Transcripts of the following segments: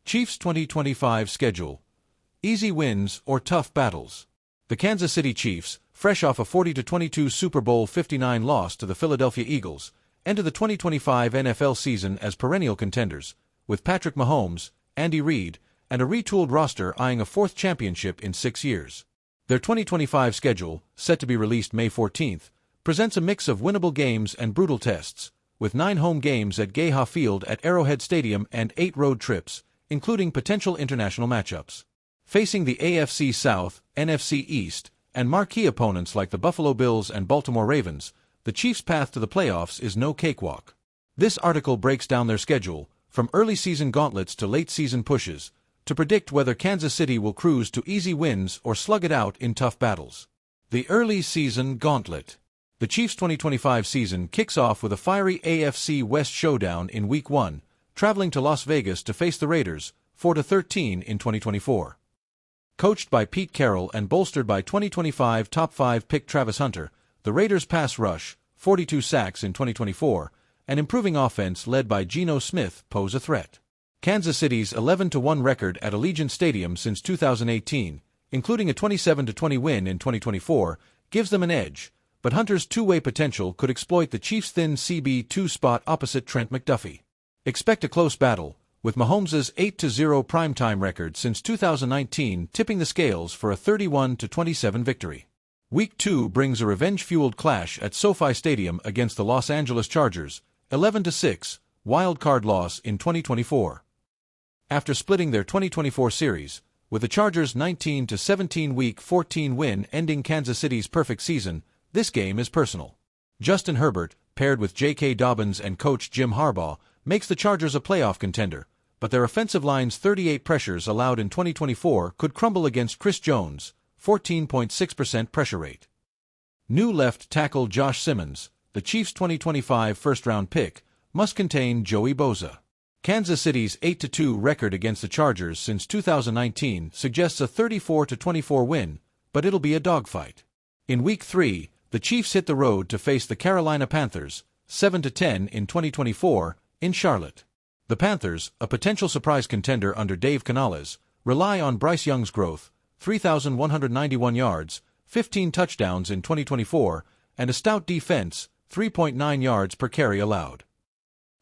Chiefs 2025 schedule. Easy wins or tough battles. The Kansas City Chiefs, fresh off a 40-22 Super Bowl 59 loss to the Philadelphia Eagles, enter the 2025 NFL season as perennial contenders, with Patrick Mahomes, Andy Reid, and a retooled roster eyeing a fourth championship in 6 years. Their 2025 schedule, set to be released May 14th, presents a mix of winnable games and brutal tests, with 9 home games at Gay Ha Field at Arrowhead Stadium and 8 road trips, including potential international matchups. Facing the AFC South, NFC East, and marquee opponents like the Buffalo Bills and Baltimore Ravens, the Chiefs' path to the playoffs is no cakewalk. This article breaks down their schedule, from early season gauntlets to late season pushes, to predict whether Kansas City will cruise to easy wins or slug it out in tough battles. The early season gauntlet. The Chiefs' 2025 season kicks off with a fiery AFC West showdown in Week 1, traveling to Las Vegas to face the Raiders, 4-13 in 2024. Coached by Pete Carroll and bolstered by 2025 top 5 pick Travis Hunter, the Raiders' pass rush, 42 sacks in 2024, and improving offense led by Geno Smith pose a threat. Kansas City's 11-1 record at Allegiant Stadium since 2018, including a 27-20 win in 2024, gives them an edge, but Hunter's two-way potential could exploit the Chiefs' thin CB2 spot opposite Trent McDuffie. Expect a close battle, with Mahomes' 8-0 primetime record since 2019 tipping the scales for a 31-27 victory. Week 2 brings a revenge-fueled clash at SoFi Stadium against the Los Angeles Chargers, 11-6, wild-card loss in 2024. After splitting their 2024 series, with the Chargers' 19-17 Week 14 win ending Kansas City's perfect season, this game is personal. Justin Herbert, paired with J.K. Dobbins and coach Jim Harbaugh, makes the Chargers a playoff contender, but their offensive line's 38 pressures allowed in 2024 could crumble against Chris Jones' 14.6% pressure rate. New left tackle Josh Simmons, the Chiefs' 2025 first-round pick, must contain Joey Bosa. Kansas City's 8-2 record against the Chargers since 2019 suggests a 34-24 win, but it'll be a dogfight. In Week 3, the Chiefs hit the road to face the Carolina Panthers, 7-10 in 2024, in Charlotte. The Panthers, a potential surprise contender under Dave Canales, rely on Bryce Young's growth, 3,191 yards, 15 touchdowns in 2024, and a stout defense, 3.9 yards per carry allowed.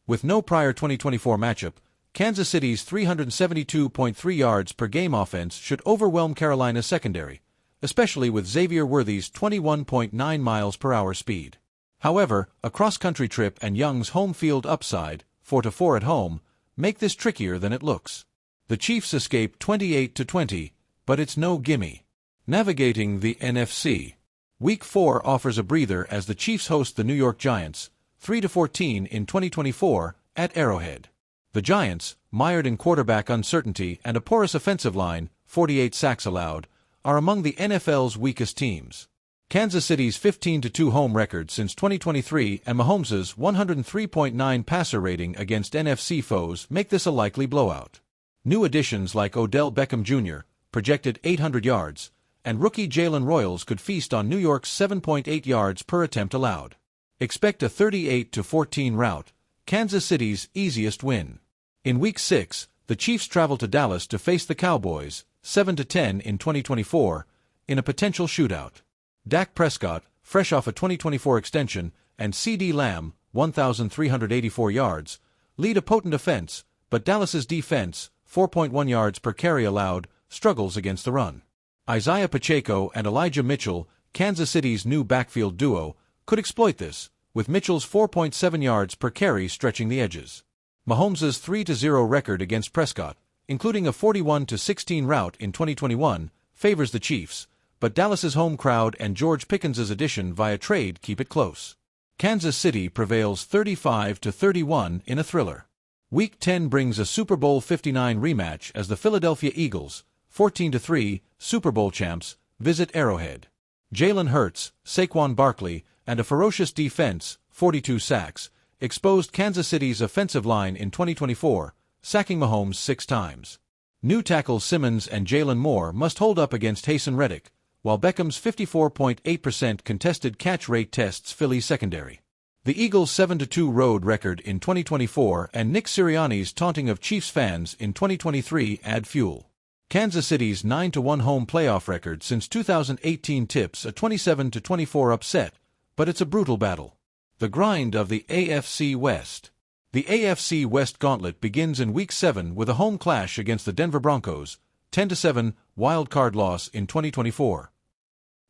With no prior 2024 matchup, Kansas City's 372.3 yards per game offense should overwhelm Carolina's secondary, especially with Xavier Worthy's 21.9 miles per hour speed. However, a cross-country trip and Young's home field upside, 4-4 at home, make this trickier than it looks. The Chiefs escape 28-20, but it's no gimme. Navigating the NFC. Week 4 offers a breather as the Chiefs host the New York Giants, 3-14 in 2024, at Arrowhead. The Giants, mired in quarterback uncertainty and a porous offensive line, 48 sacks allowed, are among the NFL's weakest teams. Kansas City's 15-2 home record since 2023 and Mahomes' 103.9 passer rating against NFC foes make this a likely blowout. New additions like Odell Beckham Jr., projected 800 yards, and rookie Jalen Royals could feast on New York's 7.8 yards per attempt allowed. Expect a 38-14 rout, Kansas City's easiest win. In Week 6, the Chiefs travel to Dallas to face the Cowboys, 7-10 in 2024, in a potential shootout. Dak Prescott, fresh off a 2024 extension, and C.D. Lamb, 1,384 yards, lead a potent offense, but Dallas's defense, 4.1 yards per carry allowed, struggles against the run. Isaiah Pacheco and Elijah Mitchell, Kansas City's new backfield duo, could exploit this, with Mitchell's 4.7 yards per carry stretching the edges. Mahomes' 3-0 record against Prescott, including a 41-16 rout in 2021, favors the Chiefs, but Dallas's home crowd and George Pickens' addition via trade keep it close. Kansas City prevails 35-31 in a thriller. Week 10 brings a Super Bowl 59 rematch as the Philadelphia Eagles, 14-3, Super Bowl champs, visit Arrowhead. Jalen Hurts, Saquon Barkley, and a ferocious defense, 42 sacks, exposed Kansas City's offensive line in 2024, sacking Mahomes 6 times. New tackles Simmons and Jalen Moore must hold up against Haason Reddick, while Beckham's 54.8% contested catch rate tests Philly's secondary. The Eagles' 7-2 road record in 2024 and Nick Sirianni's taunting of Chiefs fans in 2023 add fuel. Kansas City's 9-1 home playoff record since 2018 tips a 27-24 upset, but it's a brutal battle. The grind of the AFC West. The AFC West gauntlet begins in Week 7 with a home clash against the Denver Broncos, 10-7 wild-card loss in 2024.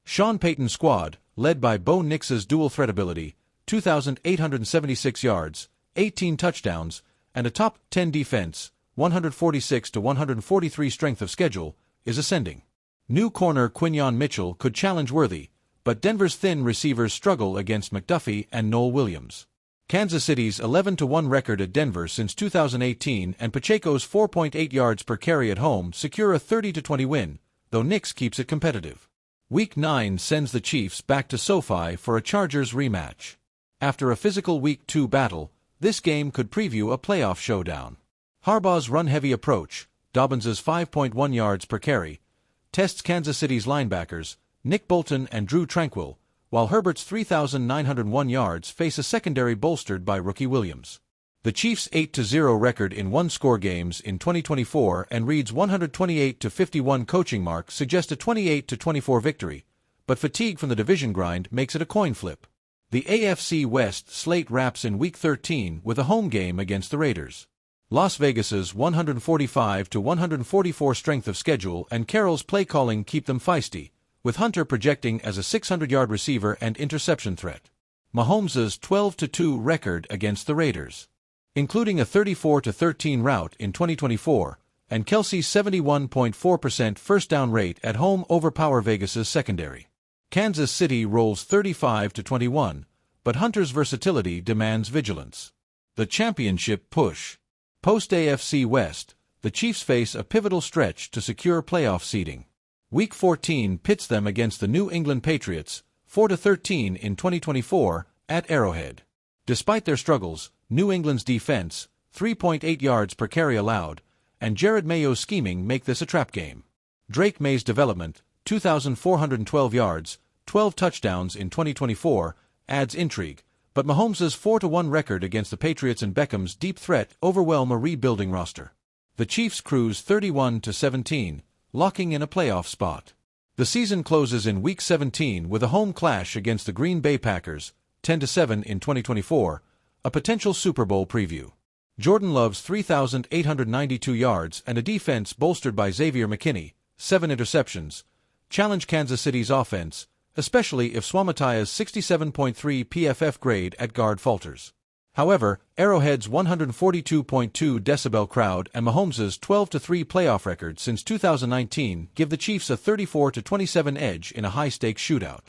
Sean Payton's squad, led by Bo Nix's dual-threat ability, 2,876 yards, 18 touchdowns, and a top 10 defense, 146-143 strength of schedule, is ascending. New corner Quinyon Mitchell could challenge Worthy, but Denver's thin receivers struggle against McDuffie and Noel Williams. Kansas City's 11-1 record at Denver since 2018 and Pacheco's 4.8 yards per carry at home secure a 30-20 win, though Nix keeps it competitive. Week 9 sends the Chiefs back to SoFi for a Chargers rematch. After a physical Week 2 battle, this game could preview a playoff showdown. Harbaugh's run-heavy approach, Dobbins's 5.1 yards per carry, tests Kansas City's linebackers, Nick Bolton and Drew Tranquill, while Herbert's 3,901 yards face a secondary bolstered by rookie Williams. The Chiefs' 8-0 record in one-score games in 2024 and Reid's 128-51 coaching mark suggest a 28-24 victory, but fatigue from the division grind makes it a coin flip. The AFC West slate wraps in Week 13 with a home game against the Raiders. Las Vegas's 145-144 strength of schedule and Carroll's play calling keep them feisty, with Hunter projecting as a 600-yard receiver and interception threat. Mahomes' 12-2 record against the Raiders, including a 34-13 rout in 2024, and Kelsey's 71.4% first down rate at home overpower Vegas's secondary. Kansas City rolls 35-21, but Hunter's versatility demands vigilance. The championship push. Post-AFC West, the Chiefs face a pivotal stretch to secure playoff seeding. Week 14 pits them against the New England Patriots, 4-13 in 2024, at Arrowhead. Despite their struggles, New England's defense, 3.8 yards per carry allowed, and Jared Mayo's scheming make this a trap game. Drake May's development, 2,412 yards, 12 touchdowns in 2024, adds intrigue, but Mahomes' 4-1 record against the Patriots and Beckham's deep threat overwhelm a rebuilding roster. The Chiefs cruise 31-17, locking in a playoff spot. The season closes in Week 17 with a home clash against the Green Bay Packers, 10-7 in 2024, a potential Super Bowl preview. Jordan Love's 3,892 yards and a defense bolstered by Xavier McKinney, 7 interceptions, challenge Kansas City's offense, especially if Swamataya's 67.3 PFF grade at guard falters. However, Arrowhead's 142.2 decibel crowd and Mahomes' 12-3 playoff record since 2019 give the Chiefs a 34-27 edge in a high-stakes shootout.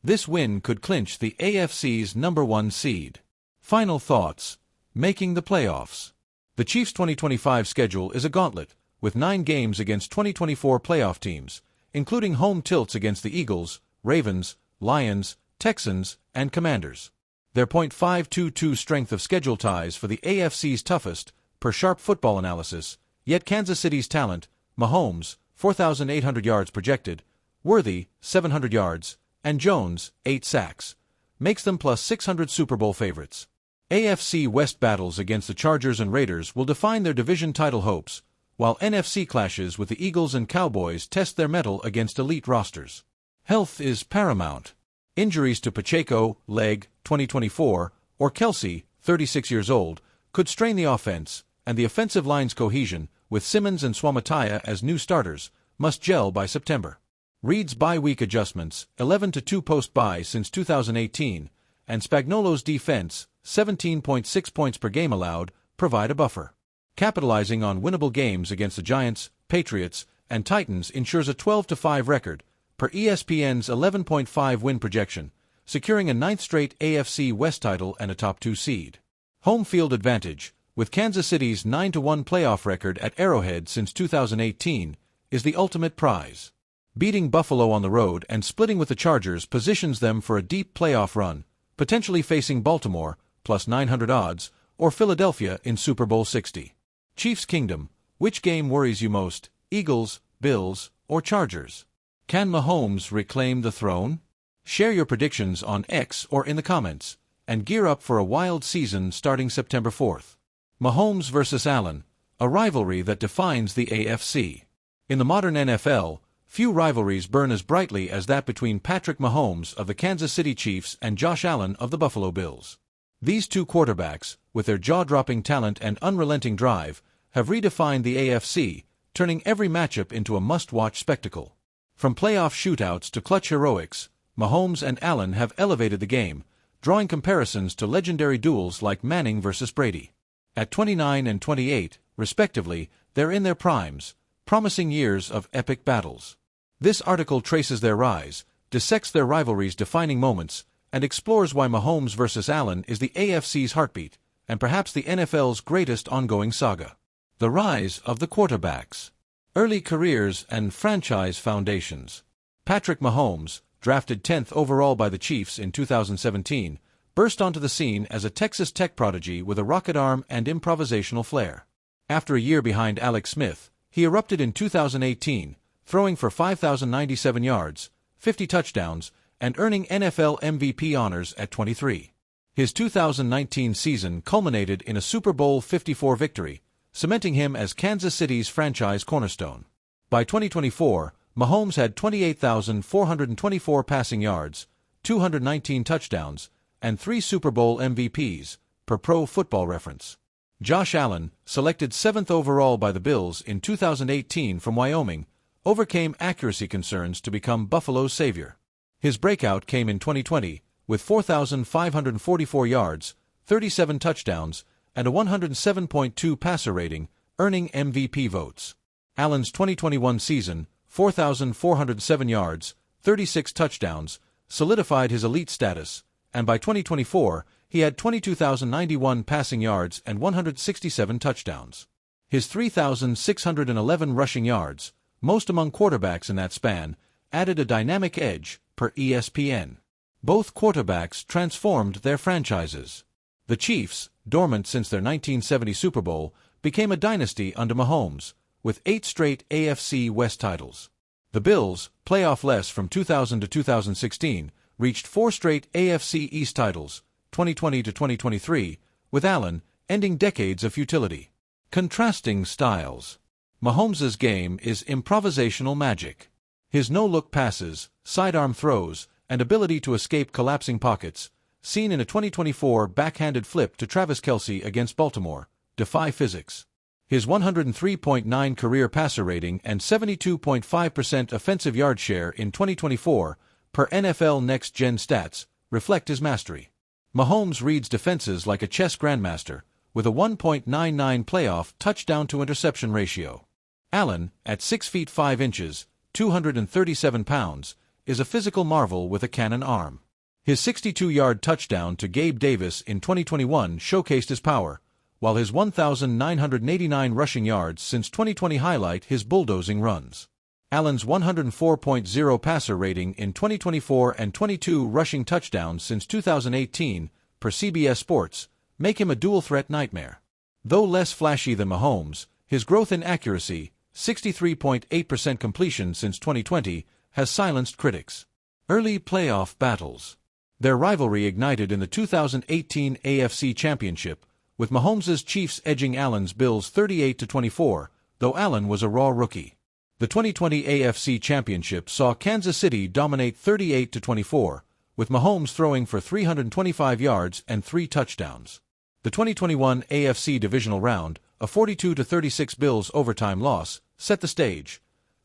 This win could clinch the AFC's #1 seed. Final thoughts. Making the playoffs. The Chiefs' 2025 schedule is a gauntlet, with 9 games against 2024 playoff teams, including home tilts against the Eagles, Ravens, Lions, Texans, and Commanders. Their .522 strength of schedule ties for the AFC's toughest, per Sharp Football Analysis, yet Kansas City's talent, Mahomes, 4,800 yards projected, Worthy, 700 yards, and Jones, 8 sacks, makes them plus 600 Super Bowl favorites. AFC West battles against the Chargers and Raiders will define their division title hopes, while NFC clashes with the Eagles and Cowboys test their mettle against elite rosters. Health is paramount. Injuries to Pacheco, leg, 2024, or Kelsey, 36 years old, could strain the offense, and the offensive line's cohesion, with Simmons and Swamataya as new starters, must gel by September. Reid's bye-week adjustments, 11-2 post-bye since 2018, and Spagnuolo's defense, 17.6 points per game allowed, provide a buffer. Capitalizing on winnable games against the Giants, Patriots, and Titans ensures a 12-5 record, per ESPN's 11.5 win projection, securing a 9th straight AFC West title and a top 2 seed. Home field advantage, with Kansas City's 9-1 playoff record at Arrowhead since 2018, is the ultimate prize. Beating Buffalo on the road and splitting with the Chargers positions them for a deep playoff run, potentially facing Baltimore, plus 900 odds, or Philadelphia in Super Bowl 60. Chiefs Kingdom, which game worries you most, Eagles, Bills, or Chargers? Can Mahomes reclaim the throne? Share your predictions on X or in the comments. and gear up for a wild season starting September 4th. Mahomes vs. Allen, a rivalry that defines the AFC. In the modern NFL, few rivalries burn as brightly as that between Patrick Mahomes of the Kansas City Chiefs and Josh Allen of the Buffalo Bills. These two quarterbacks, with their jaw-dropping talent and unrelenting drive, have redefined the AFC, turning every matchup into a must-watch spectacle. From playoff shootouts to clutch heroics, Mahomes and Allen have elevated the game, drawing comparisons to legendary duels like Manning vs. Brady. At 29 and 28, respectively, they're in their primes, promising years of epic battles. This article traces their rise, dissects their rivalry's defining moments, and explores why Mahomes vs. Allen is the AFC's heartbeat, and perhaps the NFL's greatest ongoing saga. The rise of the quarterbacks. Early careers and franchise foundations. Patrick Mahomes, drafted 10th overall by the Chiefs in 2017, burst onto the scene as a Texas Tech prodigy with a rocket arm and improvisational flair. After a year behind Alex Smith, he erupted in 2018, throwing for 5,097 yards, 50 touchdowns, and earning NFL MVP honors at 23. His 2019 season culminated in a Super Bowl 54 victory, cementing him as Kansas City's franchise cornerstone. By 2024, Mahomes had 28,424 passing yards, 219 touchdowns, and 3 Super Bowl MVPs, per Pro Football Reference. Josh Allen, selected 7th overall by the Bills in 2018 from Wyoming, overcame accuracy concerns to become Buffalo's savior. His breakout came in 2020, with 4,544 yards, 37 touchdowns, and a 107.2 passer rating, earning MVP votes. Allen's 2021 season, 4,407 yards, 36 touchdowns, solidified his elite status, and by 2024, he had 22,091 passing yards and 167 touchdowns. His 3,611 rushing yards, most among quarterbacks in that span, added a dynamic edge, per ESPN. Both quarterbacks transformed their franchises. The Chiefs, dormant since their 1970 Super Bowl, became a dynasty under Mahomes, with 8 straight AFC West titles. The Bills, playoff-less from 2000 to 2016, reached 4 straight AFC East titles, 2020 to 2023, with Allen ending decades of futility. Contrasting styles. Mahomes' game is improvisational magic. His no-look passes, sidearm throws, and ability to escape collapsing pockets, seen in a 2024 backhanded flip to Travis Kelce against Baltimore, defy physics. His 103.9 career passer rating and 72.5% offensive yard share in 2024, per NFL Next Gen Stats, reflect his mastery. Mahomes reads defenses like a chess grandmaster, with a 1.99 playoff touchdown-to-interception ratio. Allen, at 6 feet 5 inches, 237 pounds, is a physical marvel with a cannon arm. His 62-yard touchdown to Gabe Davis in 2021 showcased his power, while his 1,989 rushing yards since 2020 highlight his bulldozing runs. Allen's 104.0 passer rating in 2024 and 22 rushing touchdowns since 2018, per CBS Sports, make him a dual-threat nightmare. Though less flashy than Mahomes, his growth in accuracy, 63.8% completion since 2020, has silenced critics. Early playoff battles. Their rivalry ignited in the 2018 AFC Championship, with Mahomes' Chiefs edging Allen's Bills 38-24, though Allen was a raw rookie. The 2020 AFC Championship saw Kansas City dominate 38-24, with Mahomes throwing for 325 yards and 3 touchdowns. The 2021 AFC Divisional Round, a 42-36 Bills overtime loss, set the stage.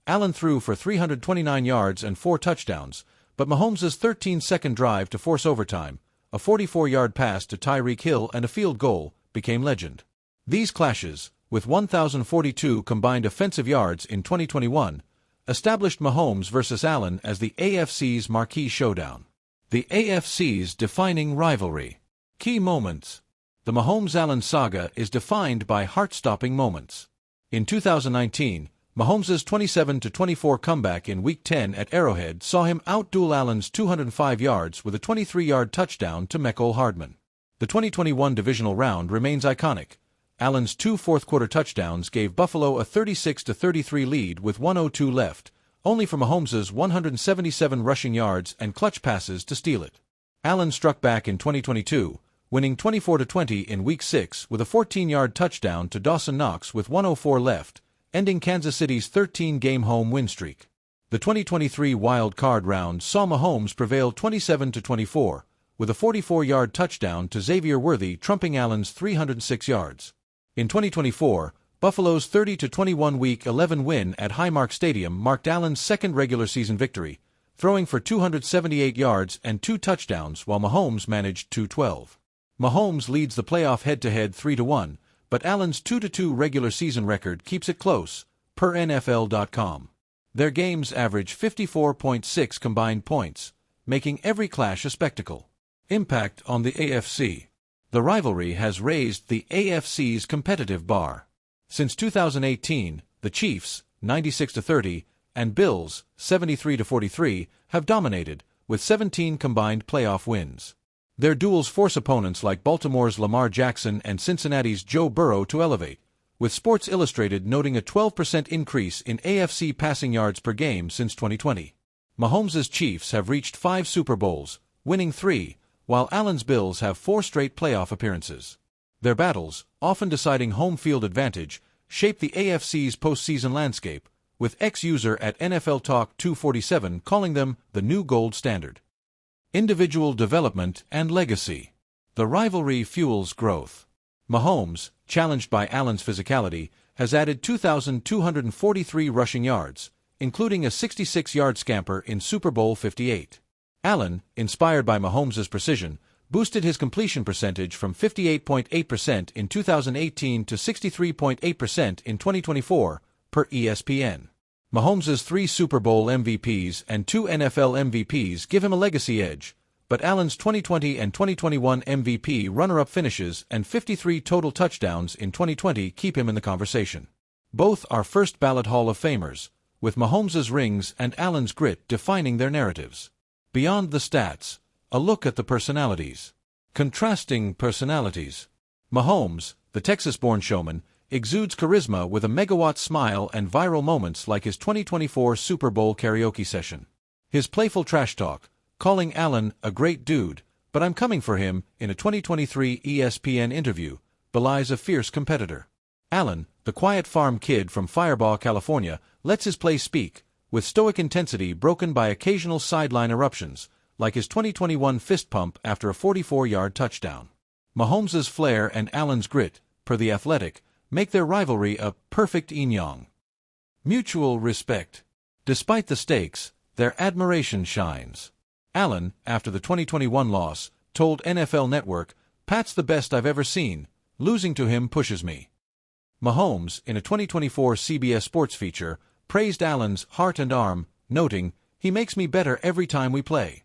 Allen threw for 329 yards and 4 touchdowns, but Mahomes' 13-second drive to force overtime, a 44-yard pass to Tyreek Hill and a field goal, became legend. These clashes, with 1,042 combined offensive yards in 2021, established Mahomes vs. Allen as the AFC's marquee showdown. The AFC's defining rivalry. Key moments. The Mahomes-Allen saga is defined by heart-stopping moments. In 2019, Mahomes' 27-24 comeback in Week 10 at Arrowhead saw him outduel Allen's 205 yards with a 23-yard touchdown to Mecole Hardman. The 2021 divisional round remains iconic. Allen's 2 fourth-quarter touchdowns gave Buffalo a 36-33 lead with 1:02 left, only for Mahomes' 177 rushing yards and clutch passes to steal it. Allen struck back in 2022, winning 24-20 in Week 6 with a 14-yard touchdown to Dawson Knox with 1:04 left, ending Kansas City's 13-game home win streak. The 2023 wild card round saw Mahomes prevail 27-24, with a 44-yard touchdown to Xavier Worthy trumping Allen's 306 yards. In 2024, Buffalo's 30-21 Week 11 win at Highmark Stadium marked Allen's second regular season victory, throwing for 278 yards and 2 touchdowns while Mahomes managed 212. Mahomes leads the playoff head-to-head 3-1, but Allen's 2-2 regular season record keeps it close, per NFL.com. Their games average 54.6 combined points, making every clash a spectacle. Impact on the AFC. The rivalry has raised the AFC's competitive bar. Since 2018, the Chiefs, 96-30, and Bills, 73-43, have dominated, with 17 combined playoff wins. Their duels force opponents like Baltimore's Lamar Jackson and Cincinnati's Joe Burrow to elevate, with Sports Illustrated noting a 12% increase in AFC passing yards per game since 2020. Mahomes' Chiefs have reached 5 Super Bowls, winning 3, while Allen's Bills have 4 straight playoff appearances. Their battles, often deciding home field advantage, shape the AFC's postseason landscape, with ex-user at NFL Talk 247 calling them the new gold standard. Individual development and legacy. The rivalry fuels growth. Mahomes, challenged by Allen's physicality, has added 2,243 rushing yards, including a 66-yard scamper in Super Bowl 58. Allen, inspired by Mahomes' precision, boosted his completion percentage from 58.8% in 2018 to 63.8% in 2024, per ESPN. Mahomes' 3 Super Bowl MVPs and 2 NFL MVPs give him a legacy edge, but Allen's 2020 and 2021 MVP runner-up finishes and 53 total touchdowns in 2020 keep him in the conversation. Both are first-ballot Hall of Famers, with Mahomes' rings and Allen's grit defining their narratives. Beyond the stats, a look at the personalities. Contrasting personalities. Mahomes, the Texas-born showman, exudes charisma with a megawatt smile and viral moments like his 2024 Super Bowl karaoke session. His playful trash talk, calling Allen a great dude, but I'm coming for him, in a 2023 ESPN interview, belies a fierce competitor. Allen, the quiet farm kid from Firebaugh, California, lets his play speak, with stoic intensity broken by occasional sideline eruptions, like his 2021 fist pump after a 44-yard touchdown. Mahomes' flair and Allen's grit, per The Athletic, make their rivalry a perfect yin-yang. Mutual respect. Despite the stakes, their admiration shines. Allen, after the 2021 loss, told NFL Network, "Pat's the best I've ever seen. Losing to him pushes me." Mahomes, in a 2024 CBS Sports feature, praised Allen's heart and arm, noting, "He makes me better every time we play."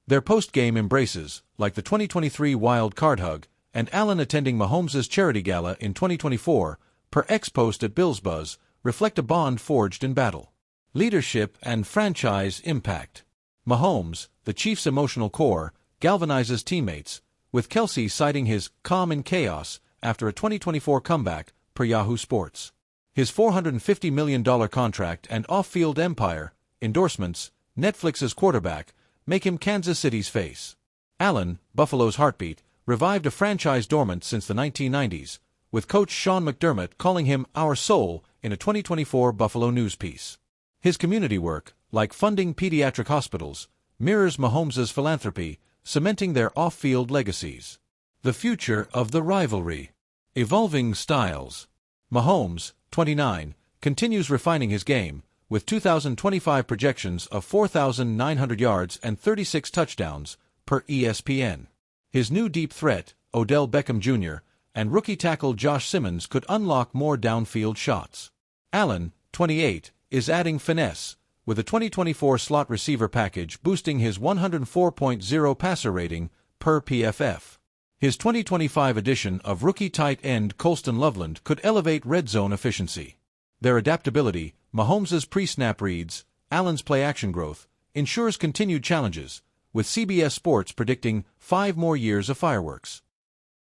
Their post-game embraces, like the 2023 wild card hug, and Allen attending Mahomes' charity gala in 2024, per ex-post at BillsBuzz, reflect a bond forged in battle. Leadership and franchise impact. Mahomes, the Chiefs' emotional core, galvanizes teammates, with Kelsey citing his calm in chaos after a 2024 comeback, per Yahoo Sports. His $450 million contract and off-field empire, endorsements, Netflix's quarterback, make him Kansas City's face. Allen, Buffalo's heartbeat, revived a franchise dormant since the 1990s, with coach Sean McDermott calling him "our soul" in a 2024 Buffalo News piece. His community work, like funding pediatric hospitals, mirrors Mahomes' philanthropy, cementing their off-field legacies. The future of the rivalry. Evolving styles. Mahomes, 29, continues refining his game, with 2025 projections of 4,900 yards and 36 touchdowns, per ESPN. His new deep threat, Odell Beckham Jr., and rookie tackle Josh Simmons could unlock more downfield shots. Allen, 28, is adding finesse, with a 2024 slot receiver package boosting his 104.0 passer rating, per PFF. His 2025 addition of rookie tight end Colston Loveland could elevate red zone efficiency. Their adaptability, Mahomes' pre-snap reads, Allen's play-action growth, ensures continued challenges, with CBS Sports predicting 5 more years of fireworks.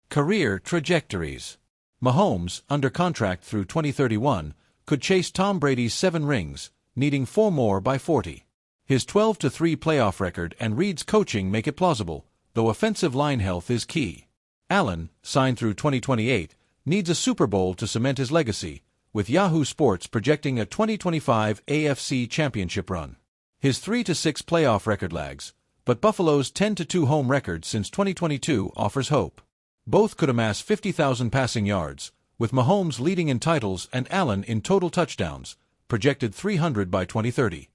Career trajectories. Mahomes, under contract through 2031, could chase Tom Brady's 7 rings, needing 4 more by 40. His 12-3 playoff record and Reid's coaching make it plausible, though offensive line health is key. Allen, signed through 2028, needs a Super Bowl to cement his legacy, with Yahoo Sports projecting a 2025 AFC Championship run. His 3-6 playoff record lags, but Buffalo's 10-2 home record since 2022 offers hope. Both could amass 50,000 passing yards, with Mahomes leading in titles and Allen in total touchdowns, projected 300 by 2030.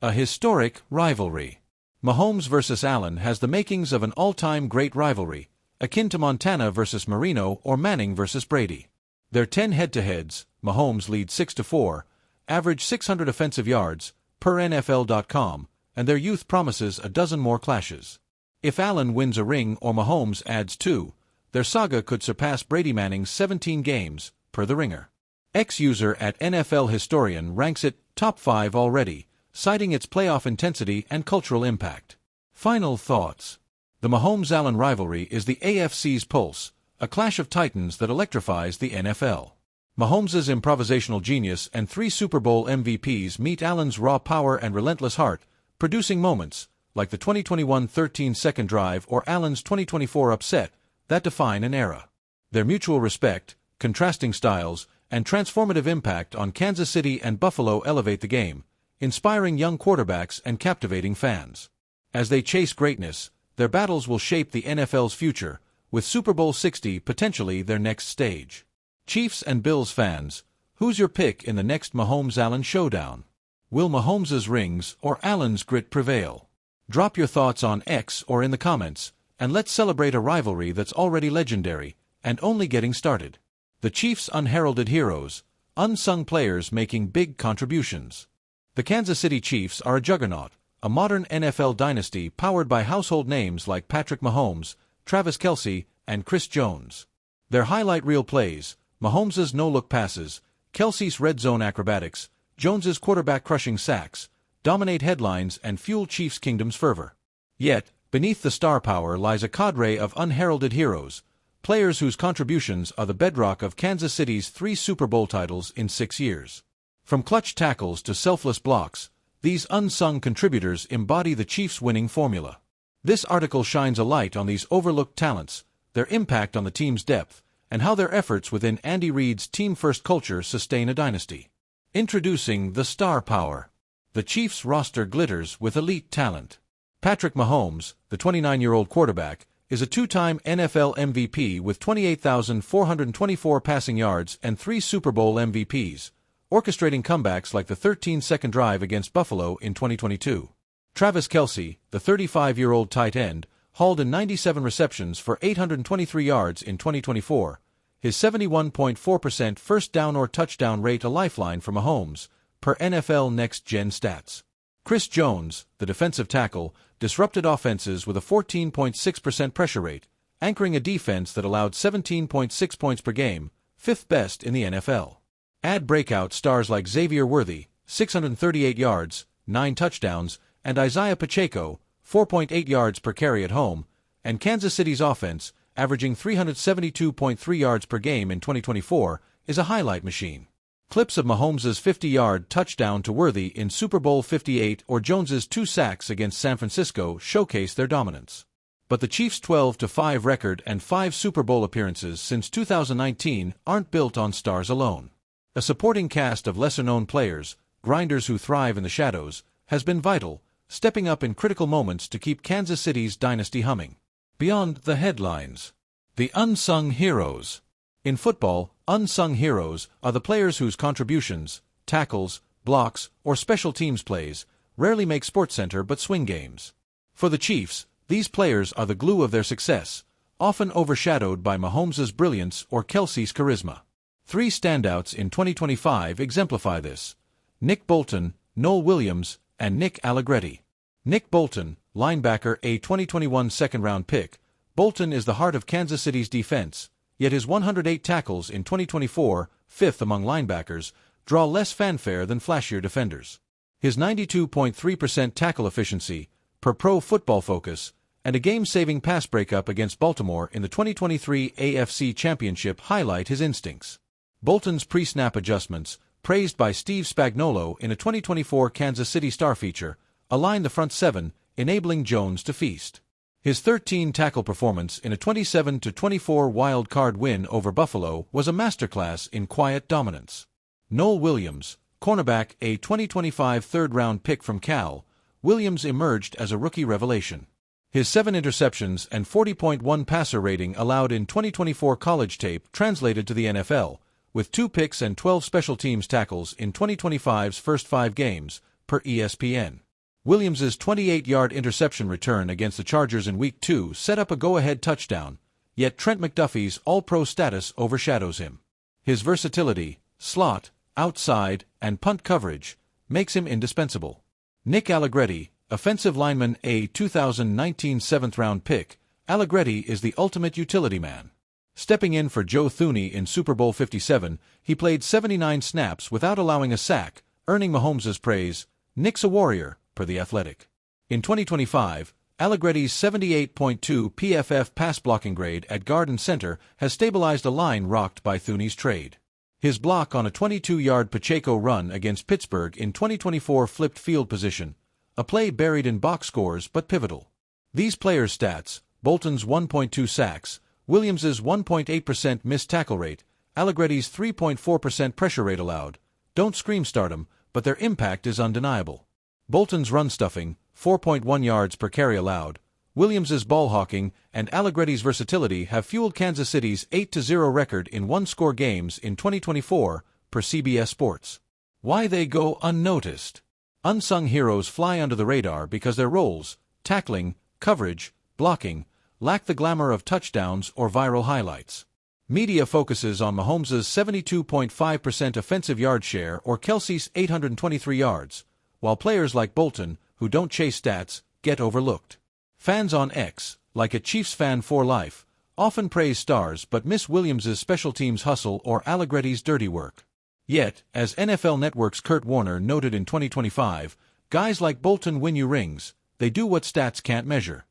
A historic rivalry. Mahomes versus Allen has the makings of an all-time great rivalry, akin to Montana versus Marino or Manning versus Brady. Their 10 head-to-heads, Mahomes leads 6-4, average 600 offensive yards, per NFL.com, and their youth promises a dozen more clashes. If Allen wins a ring or Mahomes adds 2, their saga could surpass Brady Manning's 17 games, per The Ringer. Ex-user at NFL Historian ranks it top 5 already, citing its playoff intensity and cultural impact. Final thoughts. The Mahomes-Allen rivalry is the AFC's pulse, a clash of titans that electrifies the NFL. Mahomes' improvisational genius and 3 Super Bowl MVPs meet Allen's raw power and relentless heart, producing moments, like the 2021 13-second drive or Allen's 2024 upset, that define an era. Their mutual respect, contrasting styles, and transformative impact on Kansas City and Buffalo elevate the game, inspiring young quarterbacks and captivating fans. As they chase greatness, their battles will shape the NFL's future, with Super Bowl 60 potentially their next stage. Chiefs and Bills fans, who's your pick in the next Mahomes-Allen showdown? Will Mahomes' rings or Allen's grit prevail? Drop your thoughts on X or in the comments, and let's celebrate a rivalry that's already legendary and only getting started. The Chiefs' unheralded heroes, unsung players making big contributions. The Kansas City Chiefs are a juggernaut, a modern NFL dynasty powered by household names like Patrick Mahomes, Travis Kelce, and Chris Jones. Their highlight reel plays, Mahomes' no-look passes, Kelce's red zone acrobatics, Jones's quarterback-crushing sacks, dominate headlines and fuel Chiefs' kingdom's fervor. Yet, beneath the star power lies a cadre of unheralded heroes, players whose contributions are the bedrock of Kansas City's 3 Super Bowl titles in 6 years. From clutch tackles to selfless blocks, these unsung contributors embody the Chiefs' winning formula. This article shines a light on these overlooked talents, their impact on the team's depth, and how their efforts within Andy Reid's team-first culture sustain a dynasty. Introducing the star power. The Chiefs' roster glitters with elite talent. Patrick Mahomes, the 29-year-old quarterback, is a 2-time NFL MVP with 28,424 passing yards and 3 Super Bowl MVPs, orchestrating comebacks like the 13-second drive against Buffalo in 2022. Travis Kelce, the 35-year-old tight end, hauled in 97 receptions for 823 yards in 2024, his 71.4% first down or touchdown rate a lifeline for Mahomes, per NFL Next Gen Stats. Chris Jones, the defensive tackle, disrupted offenses with a 14.6% pressure rate, anchoring a defense that allowed 17.6 points per game, 5th best in the NFL. Add breakout stars like Xavier Worthy, 638 yards, 9 touchdowns, and Isaiah Pacheco, 4.8 yards per carry at home, and Kansas City's offense, averaging 372.3 yards per game in 2024, is a highlight machine. Clips of Mahomes' 50-yard touchdown to Worthy in Super Bowl 58 or Jones's 2 sacks against San Francisco showcase their dominance. But the Chiefs' 12-5 record and 5 Super Bowl appearances since 2019 aren't built on stars alone. A supporting cast of lesser-known players, grinders who thrive in the shadows, has been vital, stepping up in critical moments to keep Kansas City's dynasty humming. Beyond the headlines. The unsung heroes. In football, unsung heroes are the players whose contributions, tackles, blocks, or special teams plays rarely make SportsCenter but swing games. For the Chiefs, these players are the glue of their success, often overshadowed by Mahomes' brilliance or Kelce's charisma. 3 standouts in 2025 exemplify this: Nick Bolton, Noel Williams, and Nick Allegretti. Nick Bolton, linebacker, a 2021 second-round pick. Bolton is the heart of Kansas City's defense, yet his 108 tackles in 2024, 5th among linebackers, draw less fanfare than flashier defenders. His 92.3% tackle efficiency, per Pro Football Focus, and a game-saving pass breakup against Baltimore in the 2023 AFC Championship highlight his instincts. Bolton's pre-snap adjustments, praised by Steve Spagnuolo in a 2024 Kansas City Star feature, align the front 7, enabling Jones to feast. His 13-tackle performance in a 27-24 wild card win over Buffalo was a masterclass in quiet dominance. Noel Williams, cornerback, a 2025 third-round pick from Cal, Williams emerged as a rookie revelation. His 7 interceptions and 40.1 passer rating allowed in 2024 college tape translated to the NFL, with 2 picks and 12 special teams tackles in 2025's first 5 games, per ESPN. Williams's 28-yard interception return against the Chargers in Week 2 set up a go-ahead touchdown, yet Trent McDuffie's All-Pro status overshadows him. His versatility, slot, outside, and punt coverage makes him indispensable. Nick Allegretti, offensive lineman, a 2019 7th-round pick, Allegretti is the ultimate utility man. Stepping in for Joe Thuney in Super Bowl 57, he played 79 snaps without allowing a sack, earning Mahomes' praise, "Nick's a warrior," per The Athletic. In 2025, Allegretti's 78.2 PFF pass-blocking grade at guard and center has stabilized a line rocked by Thuney's trade. His block on a 22-yard Pacheco run against Pittsburgh in 2024 flipped field position, a play buried in box scores but pivotal. These players' stats, Bolton's 1.2 sacks, Williams's 1.8% missed tackle rate, Allegretti's 3.4% pressure rate allowed, don't scream stardom, but their impact is undeniable. Bolton's run stuffing, 4.1 yards per carry allowed, Williams's ball hawking, and Allegretti's versatility have fueled Kansas City's 8-0 record in one-score games in 2024, per CBS Sports. Why they go unnoticed? Unsung heroes fly under the radar because their roles, tackling, coverage, blocking, lack the glamour of touchdowns or viral highlights. Media focuses on Mahomes' 72.5% offensive yard share or Kelsey's 823 yards, while players like Bolton, who don't chase stats, get overlooked. Fans on X, like a Chiefs fan for life, often praise stars but miss Williams's special teams hustle or Allegretti's dirty work. Yet, as NFL Network's Kurt Warner noted in 2025, guys like Bolton win you rings, they do what stats can't measure.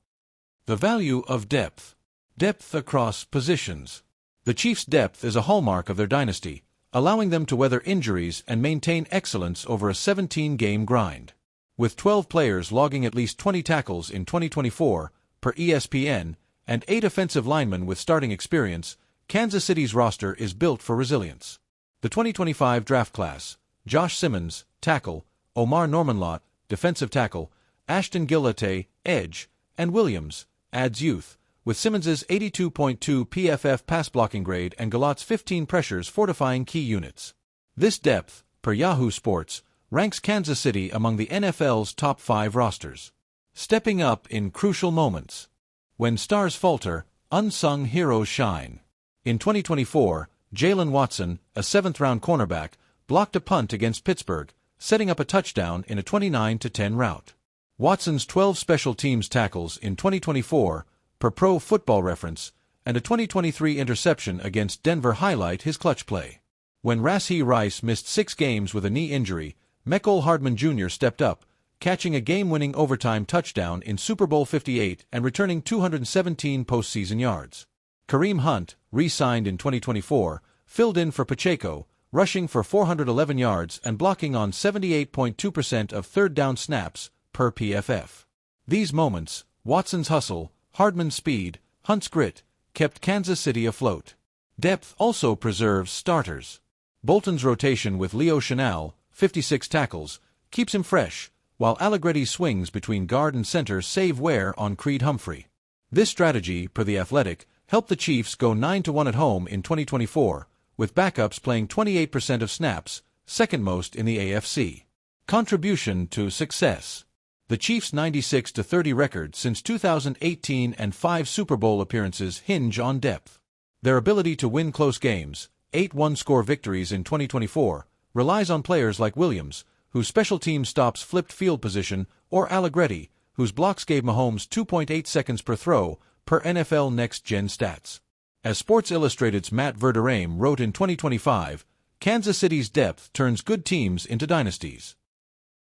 The value of depth. Depth across positions. The Chiefs' depth is a hallmark of their dynasty, allowing them to weather injuries and maintain excellence over a 17-game grind. With 12 players logging at least 20 tackles in 2024, per ESPN, and 8 offensive linemen with starting experience, Kansas City's roster is built for resilience. The 2025 draft class, Josh Simmons, tackle, Omar Normanlott, defensive tackle, Ashton Gillette, edge, and Williams, adds youth, with Simmons's 82.2 PFF pass-blocking grade and Gillott's 15 pressures fortifying key units. This depth, per Yahoo Sports, ranks Kansas City among the NFL's top 5 rosters. Stepping up in crucial moments. When stars falter, unsung heroes shine. In 2024, Jalen Watson, a 7th-round cornerback, blocked a punt against Pittsburgh, setting up a touchdown in a 29-10 rout. Watson's 12 special teams tackles in 2024, per Pro Football Reference, and a 2023 interception against Denver highlight his clutch play. When Rashee Rice missed 6 games with a knee injury, Mecole Hardman Jr. stepped up, catching a game-winning overtime touchdown in Super Bowl 58 and returning 217 postseason yards. Kareem Hunt, re-signed in 2024, filled in for Pacheco, rushing for 411 yards and blocking on 78.2% of third-down snaps, per PFF. These moments, Watson's hustle, Hardman's speed, Hunt's grit, kept Kansas City afloat. Depth also preserves starters. Bolton's rotation with Leo Chenal, 56 tackles, keeps him fresh, while Allegretti swings between guard and center save wear on Creed Humphrey. This strategy, per The Athletic, helped the Chiefs go 9-1 at home in 2024, with backups playing 28% of snaps, second most in the AFC. Contribution to success. The Chiefs' 96-30 record since 2018 and 5 Super Bowl appearances hinge on depth. Their ability to win close games, 8 one-score victories in 2024, relies on players like Williams, whose special team stops flipped field position, or Allegretti, whose blocks gave Mahomes 2.8 seconds per throw, per NFL Next Gen Stats. As Sports Illustrated's Matt Verderame wrote in 2025, Kansas City's depth turns good teams into dynasties.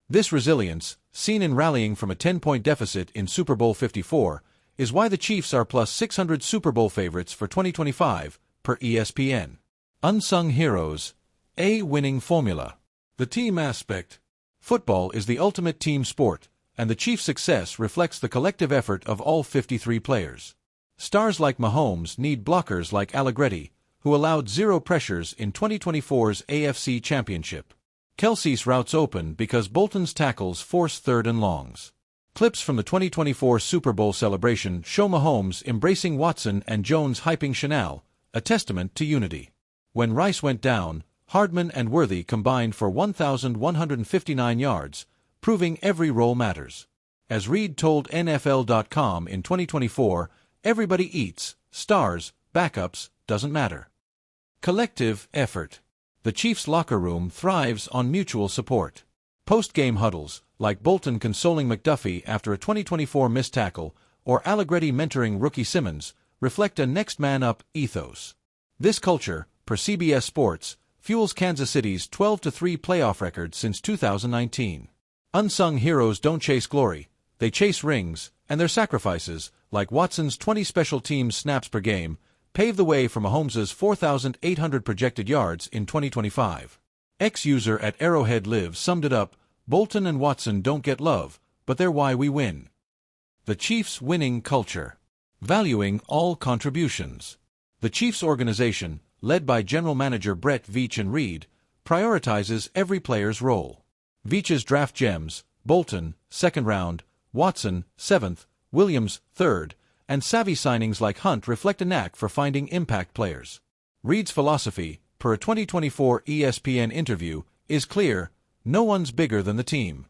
This resilience, seen in rallying from a 10-point deficit in Super Bowl 54, is why the Chiefs are plus 600 Super Bowl favorites for 2025, per ESPN. Unsung heroes. A winning formula. The team aspect. Football is the ultimate team sport, and the Chiefs' success reflects the collective effort of all 53 players. Stars like Mahomes need blockers like Allegretti, who allowed zero pressures in 2024's AFC Championship. Kelsey's routes open because Bolton's tackles force third and longs. Clips from the 2024 Super Bowl celebration show Mahomes embracing Watson and Jones hyping Chanel, a testament to unity. When Rice went down, Hardman and Worthy combined for 1,159 yards, proving every role matters. As Reed told NFL.com in 2024, everybody eats, stars, backups, doesn't matter. Collective effort. The Chiefs' locker room thrives on mutual support. Post-game huddles, like Bolton consoling McDuffie after a 2024 missed tackle, or Allegretti mentoring rookie Simmons, reflect a next-man-up ethos. This culture, per CBS Sports, fuels Kansas City's 12-3 playoff record since 2019. Unsung heroes don't chase glory, they chase rings, and their sacrifices, like Watson's 20 special teams snaps per game, pave the way for Mahomes' 4,800 projected yards in 2025. Ex-user at Arrowhead Live summed it up, "Bolton and Watson don't get love, but they're why we win." The Chiefs' winning culture. Valuing all contributions. The Chiefs organization, led by General Manager Brett Veach and Reed, prioritizes every player's role. Veach's draft gems, Bolton, 2nd round, Watson, 7th, Williams, 3rd, and savvy signings like Hunt reflect a knack for finding impact players. Reed's philosophy, per a 2024 ESPN interview, is clear: no one's bigger than the team.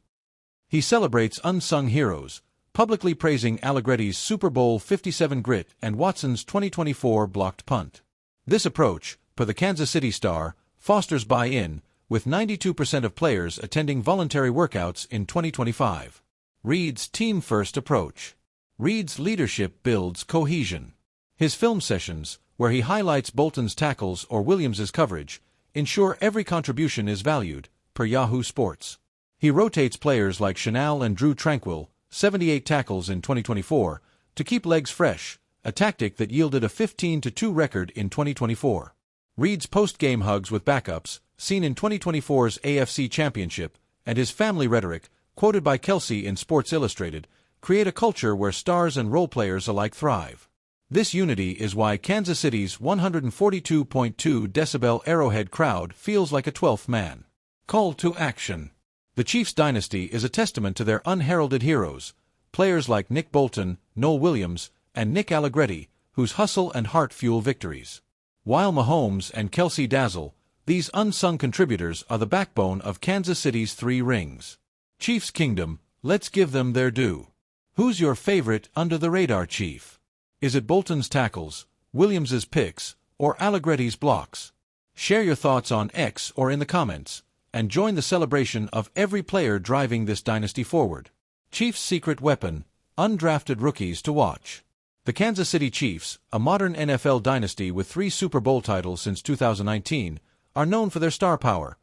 He celebrates unsung heroes, publicly praising Allegretti's Super Bowl 57 grit and Watson's 2024 blocked punt. This approach, per the Kansas City Star, fosters buy-in, with 92% of players attending voluntary workouts in 2025. Reed's team-first approach. Reed's leadership builds cohesion. His film sessions, where he highlights Bolton's tackles or Williams's coverage, ensure every contribution is valued, per Yahoo Sports. He rotates players like Chanel and Drew Tranquill, 78 tackles in 2024, to keep legs fresh, a tactic that yielded a 15-2 record in 2024. Reed's post-game hugs with backups, seen in 2024's AFC Championship, and his family rhetoric, quoted by Kelsey in Sports Illustrated, create a culture where stars and role players alike thrive. This unity is why Kansas City's 142.2 decibel Arrowhead crowd feels like a 12th man. Call to action. The Chiefs' dynasty is a testament to their unheralded heroes, players like Nick Bolton, Noel Williams, and Nick Allegretti, whose hustle and heart fuel victories. While Mahomes and Kelsey dazzle, these unsung contributors are the backbone of Kansas City's 3 rings. Chiefs Kingdom, let's give them their due. Who's your favorite under-the-radar Chief? Is it Bolton's tackles, Williams's picks, or Allegretti's blocks? Share your thoughts on X or in the comments, and join the celebration of every player driving this dynasty forward. Chiefs' secret weapon, undrafted rookies to watch. The Kansas City Chiefs, a modern NFL dynasty with 3 Super Bowl titles since 2019, are known for their star power: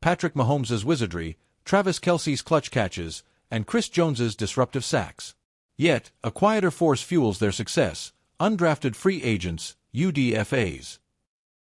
Patrick Mahomes' wizardry, Travis Kelce's clutch catches, and Chris Jones's disruptive sacks. Yet, a quieter force fuels their success: undrafted free agents, UDFAs.